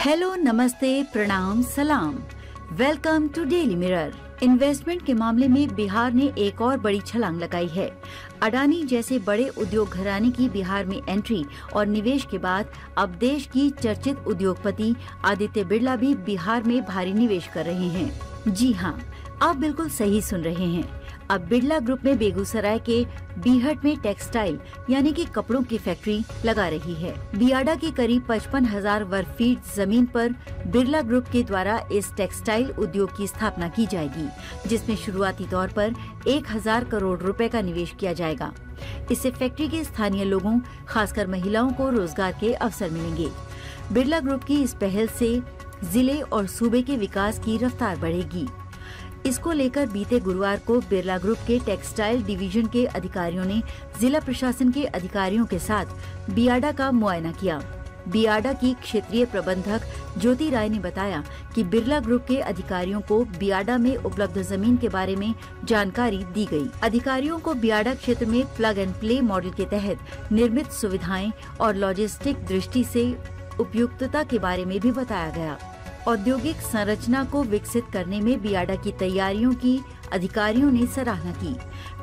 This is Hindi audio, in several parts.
हेलो, नमस्ते, प्रणाम, सलाम। Welcome to Daily Mirror. Investment के मामले में बिहार ने एक और बड़ी छलांग लगाई है। अडानी जैसे बड़े उद्योग घराने की बिहार में एंट्री और निवेश के बाद अब देश की चर्चित उद्योगपति आदित्य बिरला भी बिहार में भारी निवेश कर रहे हैं। जी हाँ, आप बिल्कुल सही सुन रहे हैं। अब बिरला ग्रुप में बेगूसराय के बीहट में टेक्सटाइल यानी कि कपड़ों की फैक्ट्री लगा रही है। बियाडा की करीब 55,000 वर्ग फीट जमीन पर बिरला ग्रुप के द्वारा इस टेक्सटाइल उद्योग की स्थापना की जाएगी, जिसमें शुरुआती तौर पर 1,000 करोड़ रुपए का निवेश किया जाएगा। इससे फैक्ट्री के स्थानीय लोगों, खासकर महिलाओं को रोजगार के अवसर मिलेंगे। बिरला ग्रुप की इस पहल से जिले और सूबे के विकास की रफ्तार बढ़ेगी। इसको लेकर बीते गुरुवार को बिरला ग्रुप के टेक्सटाइल डिवीजन के अधिकारियों ने जिला प्रशासन के अधिकारियों के साथ बियाडा का मुआयना किया। बियाडा की क्षेत्रीय प्रबंधक ज्योति राय ने बताया कि बिरला ग्रुप के अधिकारियों को बियाडा में उपलब्ध जमीन के बारे में जानकारी दी गई। अधिकारियों को बियाडा क्षेत्र में प्लग एंड प्ले मॉडल के तहत निर्मित सुविधाएं और लॉजिस्टिक दृष्टि से उपयुक्तता के बारे में भी बताया गया। औद्योगिक संरचना को विकसित करने में बियाडा की तैयारियों की अधिकारियों ने सराहना की।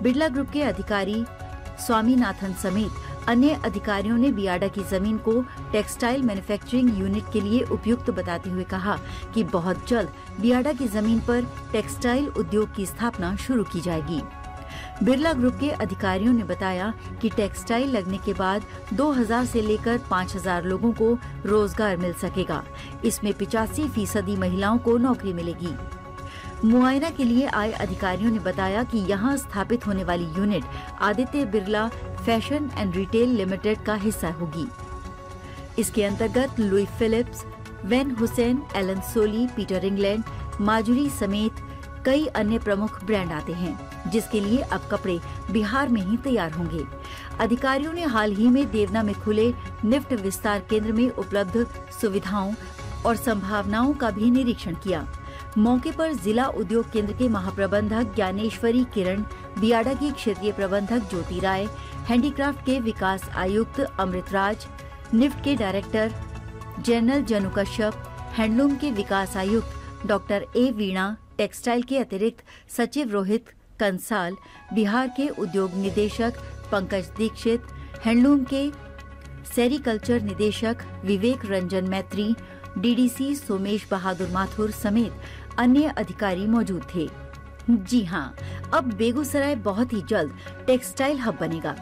बिरला ग्रुप के अधिकारी स्वामीनाथन समेत अन्य अधिकारियों ने बियाडा की जमीन को टेक्सटाइल मैन्युफैक्चरिंग यूनिट के लिए उपयुक्त बताते हुए कहा कि बहुत जल्द बियाडा की जमीन पर टेक्सटाइल उद्योग की स्थापना शुरू की जाएगी। बिरला ग्रुप के अधिकारियों ने बताया कि टेक्सटाइल लगने के बाद 2,000 से लेकर 5,000 लोगों को रोजगार मिल सकेगा। इसमें 85% महिलाओं को नौकरी मिलेगी। मुआयना के लिए आए अधिकारियों ने बताया कि यहां स्थापित होने वाली unit Aditya Birla fashion and retail limited का हिस्सा होगी। इसके अंतर्गत Louis Philippe, Van Heusen, Allen Solly, Peter England, माजुरी समेत कई अन्य प्रमुख ब्रांड आते हैं, जिसके लिए अब कपड़े बिहार में ही तैयार होंगे। अधिकारियों ने हाल ही में देवना में खुले निफ्ट विस्तार केंद्र में उपलब्ध सुविधाओं और संभावनाओं का भी निरीक्षण किया। मौके पर जिला उद्योग केंद्र के महाप्रबंधक ज्ञानेश्वरी किरण, बियाडा की क्षेत्रीय प्रबंधक ज्योति राय, हैंडीक्राफ्ट के विकास आयुक्त अमृतराज, निफ्ट के डायरेक्टर जनरल जनु कश्यप, हैंडलूम के विकास आयुक्त डॉक्टर ए वीणा, टेक्सटाइल के अतिरिक्त सचिव रोहित कंसाल, बिहार के उद्योग निदेशक पंकज दीक्षित, हैंडलूम के सेरिकल्चर निदेशक विवेक रंजन मैत्री, डीडीसी सोमेश बहादुर माथुर समेत अन्य अधिकारी मौजूद थे। जी हाँ, अब बेगूसराय बहुत ही जल्द टेक्सटाइल हब बनेगा।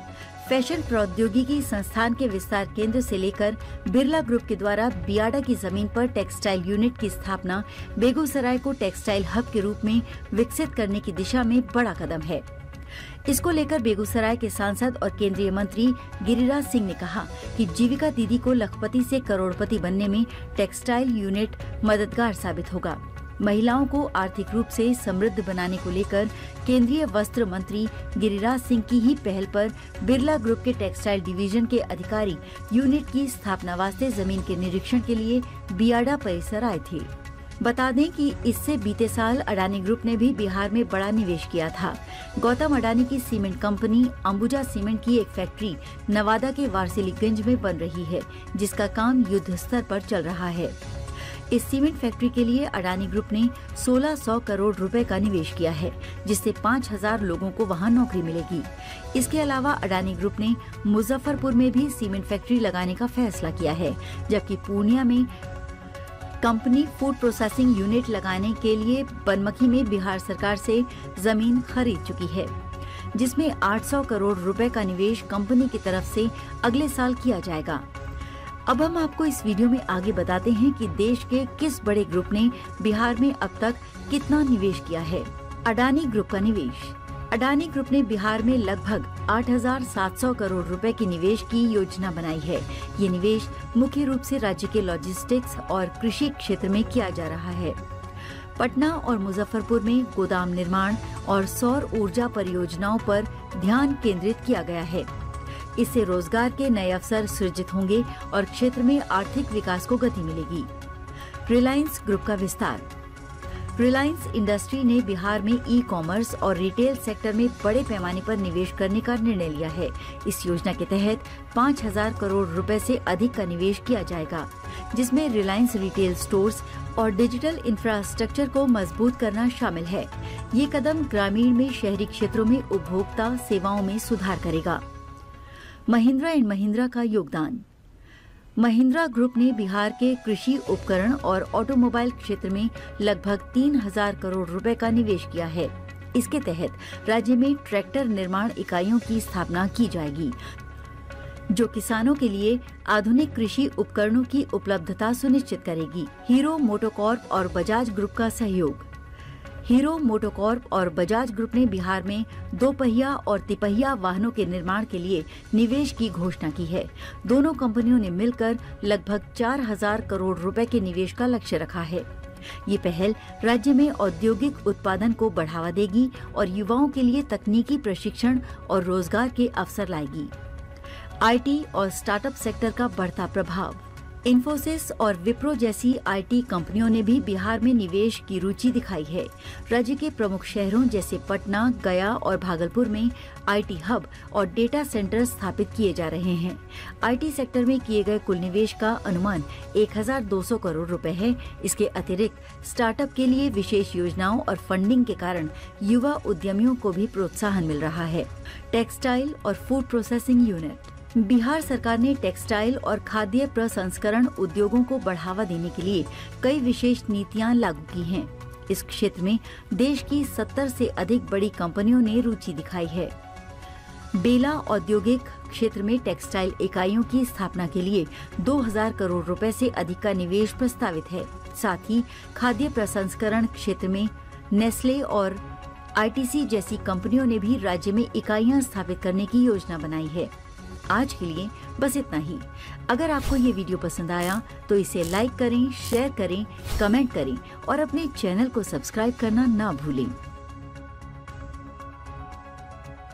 फैशन प्रौद्योगिकी संस्थान के विस्तार केंद्र से लेकर बिरला ग्रुप के द्वारा बियाडा की जमीन पर टेक्सटाइल यूनिट की स्थापना बेगूसराय को टेक्सटाइल हब के रूप में विकसित करने की दिशा में बड़ा कदम है। इसको लेकर बेगूसराय के सांसद और केंद्रीय मंत्री गिरिराज सिंह ने कहा कि जीविका दीदी को लखपति से करोड़पति बनने में टेक्सटाइल यूनिट मददगार साबित होगा। महिलाओं को आर्थिक रूप से समृद्ध बनाने को लेकर केंद्रीय वस्त्र मंत्री गिरिराज सिंह की ही पहल पर बिरला ग्रुप के टेक्सटाइल डिवीजन के अधिकारी यूनिट की स्थापना वास्ते जमीन के निरीक्षण के लिए बियाडा परिसर आए थे। बता दें कि इससे बीते साल अडानी ग्रुप ने भी बिहार में बड़ा निवेश किया था। गौतम अडानी की सीमेंट कंपनी अंबुजा सीमेंट की एक फैक्ट्री नवादा के वारसिलीगंज में बन रही है, जिसका काम युद्ध स्तर पर चल रहा है। इस सीमेंट फैक्ट्री के लिए अडानी ग्रुप ने 1,600 करोड़ रुपए का निवेश किया है, जिससे 5,000 लोगों को वहां नौकरी मिलेगी। इसके अलावा अडानी ग्रुप ने मुजफ्फरपुर में भी सीमेंट फैक्ट्री लगाने का फैसला किया है, जबकि पूर्णिया में कंपनी फूड प्रोसेसिंग यूनिट लगाने के लिए बनमखी में बिहार सरकार से जमीन खरीद चुकी है, जिसमें 800 करोड़ रुपए का निवेश कंपनी की तरफ से अगले साल किया जाएगा। अब हम आपको इस वीडियो में आगे बताते हैं कि देश के किस बड़े ग्रुप ने बिहार में अब तक कितना निवेश किया है। अडानी ग्रुप का निवेश। अडानी ग्रुप ने बिहार में लगभग 8,700 करोड़ रुपए की निवेश की योजना बनाई है। ये निवेश मुख्य रूप से राज्य के लॉजिस्टिक्स और कृषि क्षेत्र में किया जा रहा है। पटना और मुजफ्फरपुर में गोदाम निर्माण और सौर ऊर्जा परियोजनाओं पर ध्यान केंद्रित किया गया है। इससे रोजगार के नए अवसर सृजित होंगे और क्षेत्र में आर्थिक विकास को गति मिलेगी। रिलायंस ग्रुप का विस्तार। रिलायंस इंडस्ट्री ने बिहार में ई कॉमर्स और रिटेल सेक्टर में बड़े पैमाने पर निवेश करने का निर्णय लिया है। इस योजना के तहत 5,000 करोड़ रुपए से अधिक का निवेश किया जाएगा। जिसमें रिलायंस रिटेल स्टोर्स और डिजिटल इंफ्रास्ट्रक्चर को मजबूत करना शामिल है। ये कदम ग्रामीण में शहरी क्षेत्रों में उपभोक्ता सेवाओं में सुधार करेगा। महिंद्रा एंड महिंद्रा का योगदान। महिंद्रा ग्रुप ने बिहार के कृषि उपकरण और ऑटोमोबाइल क्षेत्र में लगभग 3,000 करोड़ रुपए का निवेश किया है। इसके तहत राज्य में ट्रैक्टर निर्माण इकाइयों की स्थापना की जाएगी, जो किसानों के लिए आधुनिक कृषि उपकरणों की उपलब्धता सुनिश्चित करेगी। हीरो मोटोकॉर्प और बजाज ग्रुप का सहयोग। हीरो मोटोकॉर्प और बजाज ग्रुप ने बिहार में 2 पहिया और तिपहिया वाहनों के निर्माण के लिए निवेश की घोषणा की है। दोनों कंपनियों ने मिलकर लगभग 4,000 करोड़ रुपए के निवेश का लक्ष्य रखा है। ये पहल राज्य में औद्योगिक उत्पादन को बढ़ावा देगी और युवाओं के लिए तकनीकी प्रशिक्षण और रोजगार के अवसर लाएगी। आईटी और स्टार्टअप सेक्टर का बढ़ता प्रभाव। इन्फोसिस और विप्रो जैसी आईटी कंपनियों ने भी बिहार में निवेश की रुचि दिखाई है। राज्य के प्रमुख शहरों जैसे पटना, गया और भागलपुर में आईटी हब और डेटा सेंटर स्थापित किए जा रहे हैं। आईटी सेक्टर में किए गए कुल निवेश का अनुमान 1,200 करोड़ रुपए है। इसके अतिरिक्त स्टार्टअप के लिए विशेष योजनाओं और फंडिंग के कारण युवा उद्यमियों को भी प्रोत्साहन मिल रहा है। टेक्सटाइल और फूड प्रोसेसिंग यूनिट। बिहार सरकार ने टेक्सटाइल और खाद्य प्रसंस्करण उद्योगों को बढ़ावा देने के लिए कई विशेष नीतियां लागू की हैं। इस क्षेत्र में देश की 70 से अधिक बड़ी कंपनियों ने रुचि दिखाई है। बेला औद्योगिक क्षेत्र में टेक्सटाइल इकाइयों की स्थापना के लिए 2,000 करोड़ रुपए से अधिक का निवेश प्रस्तावित है। साथ ही खाद्य प्रसंस्करण क्षेत्र में नेस्ले और आईटीसी जैसी कंपनियों ने भी राज्य में इकाइयां स्थापित करने की योजना बनाई है। आज के लिए बस इतना ही। अगर आपको ये वीडियो पसंद आया तो इसे लाइक करें, शेयर करें, कमेंट करें और अपने चैनल को सब्सक्राइब करना ना भूलें।